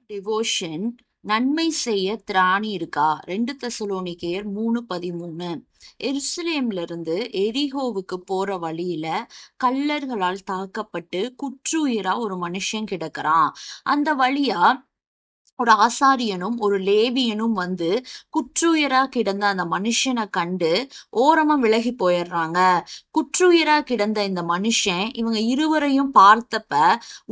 Devotion நன்மை செய்ய திராணி இருக்கா? 2 தெசலோனிக்கேயர் 3:13. எருசலேம்ல இருந்து எரிகோவுக்கு போற வழியில கள்ளர்களால் தாக்கப்பட்டு குற்றுயிரா ஒரு மனுஷன் கிடக்குறான். அந்த வழியா ஒரு ஆசாரியனும் ஒரு லேவியனும் வந்து குற்றுயிரா கிடந்த அந்த மனுஷனை கண்டு ஓரமா விலகி போயிடுறாங்க. குற்றுயிரா கிடந்த இந்த மனுஷன் இவங்க இருவரையும் பார்த்தப்ப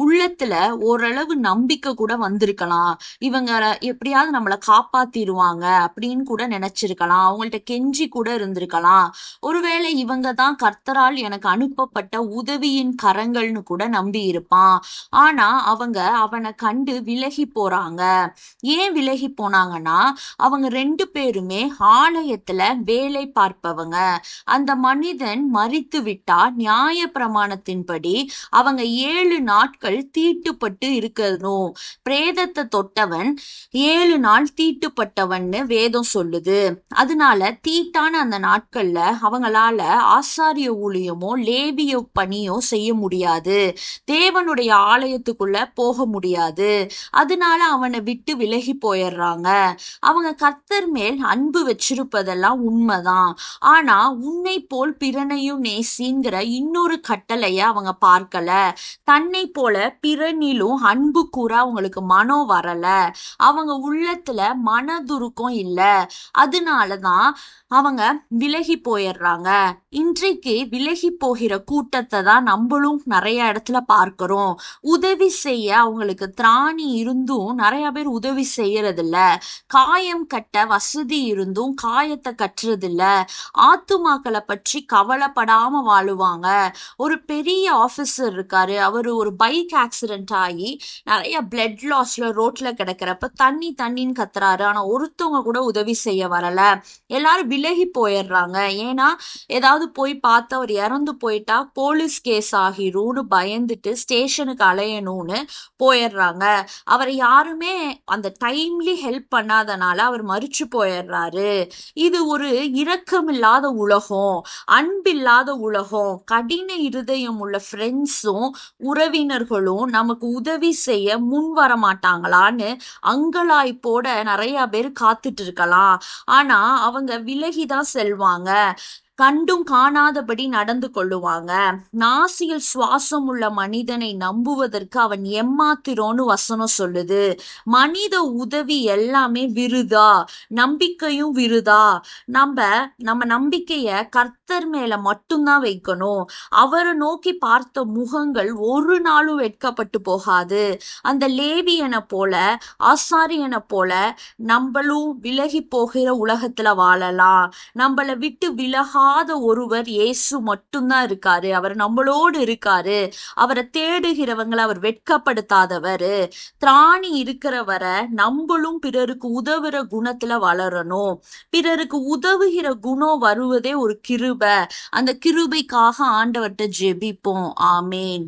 உள்ளத்துல ஓரளவு நம்பிக்கை கூட வந்திருக்கலாம். இவங்க எப்படியாவது நம்மளை காப்பாத்திடுவாங்க அப்படின்னு கூட நினைச்சிருக்கலாம். அவங்கள்ட்ட கெஞ்சி கூட இருந்திருக்கலாம். ஒருவேளை இவங்க தான் கர்த்தரால் எனக்கு அனுப்பப்பட்ட உதவியின் கரங்கள்னு கூட நம்பி இருப்பான். ஆனா அவங்க அவனை கண்டு விலகி போறாங்க. ஏன் விலகி போனாங்கன்னா, அவங்க 2 பேருமே ஆலயத்துல வேலை பார்ப்பவங்க. அந்த மனிதன் மரித்து விட்டா நியாய பிரமாணத்தின்படி அவங்க 7 நாட்கள் தீட்டுப்பட்டு இருக்கணும். பிரேதத்தை தொட்டவன் 7 நாள் தீட்டுப்பட்டவன்னு வேதம் சொல்லுது. அதனால தீட்டான அந்த நாட்கள்ல அவங்களால ஆசாரிய ஊழியமோ லேவிய பணியோ செய்ய முடியாது. தேவனுடைய ஆலயத்துக்குள்ள போக முடியாது. அதனால அவனை விட்டு விலகி போயிடுறாங்க. அவங்க கர்த்தர் மேல் அன்பு வச்சிருப்பதெல்லாம் உண்மைதான். ஆனா உன்னை போல் பிறனையும் நேசிங்கிற இன்னொரு கட்டளைய அவங்க பார்க்கல. தன்னை போல பிறனிலும் அன்பு கூற அவங்களுக்கு மனம் வரல. அவங்க உள்ளத்துல மனதுருக்கம் இல்ல. அதனாலதான் அவங்க விலகி போயிடுறாங்க. இன்றைக்கு விலகி போகிற கூட்டத்தை தான் நம்மளும் நிறைய இடத்துல பார்க்கிறோம். உதவி செய்ய அவங்களுக்கு திராணி இருந்தும் நிறைய பேர் உதவி செய்யறது இல்ல. காயம் கட்ட வசதி இருந்தும் காயத்தை கட்டுறது இல்ல. ஆத்துமாக்களை பற்றி கவலைப்படாம வாழுவாங்க. ஒரு பெரிய ஆபீசர் இருக்காரு. அவரு ஒரு பைக் ஆக்சிடென்ட் ஆகி நிறைய பிளட் லாஸ்ல ரோட்ல கிடக்கிறப்ப தண்ணின்னு கத்துறாரு. ஆனா ஒருத்தவங்க கூட உதவி செய்ய வரல. எல்லாரும் விலகி போயிடுறாங்க. ஏன்னா ஏதாவது போய் பார்த்து அவர் இறந்து போயிட்டா போலீஸ் கேஸ் ஆகிரும்னு பயந்துட்டு ஸ்டேஷனுக்கு அலையணும்னு போயிடுறாங்க. அவரை யாருமே அந்த டைம்லி ஹெல்ப் பண்ணாதனால அவர் மரிச்சு போயிடுறாரு. இது ஒரு இரக்கமில்லாத உலகம், அன்பில்லாத உலகம். கடின இருதயம் உள்ள ஃப்ரெண்ட்ஸும் உறவினர்களும் நமக்கு உதவி செய்ய முன் வர மாட்டாங்களான்னு அங்கலாய்ப்போட நிறைய பேர் காத்துட்டு இருக்கலாம். ஆனா அவங்க விலகிதான் செல்வாங்க. கண்டும் காணாதபடி நடந்து கொள்ளுவாங்க. நாசியில் சுவாசம் உள்ள மனிதனை நம்புவதற்கு அவன் ஏமாத்திரோன்னு வசனம் சொல்லுது. மனித உதவி எல்லாமே விருதா, நம்பிக்கையும் விருதா. நம்ம நம்பிக்கைய கர்த்தர் மேல மட்டும்தான் வைக்கணும். அவரை நோக்கி பார்த்த முகங்கள் ஒரு நாளும் வெட்கப்பட்டு போகாது. அந்த லேவியனை போல ஆசாரியனை போல நம்மளும் விலகி போகிற உலகத்துல வாழலாம். நம்மளை விட்டு விலகாத ஒருவர் இயேசு மட்டும்தான் இருக்காரு. அவர் நம்மளோடு இருக்காரு. அவரை தேடுகிறவங்களை அவர் வெட்கப்படுத்தாதவர். திராணி இருக்கிறவரை நம்மளும் பிறருக்கு உதவுற குணத்துல வளரணும். பிறருக்கு உதவுகிற குணம் வருவதே ஒரு கிருபை. அந்த கிருபைக்காக ஆண்டவர்கிட்ட ஜெபிப்போம். ஆமேன்.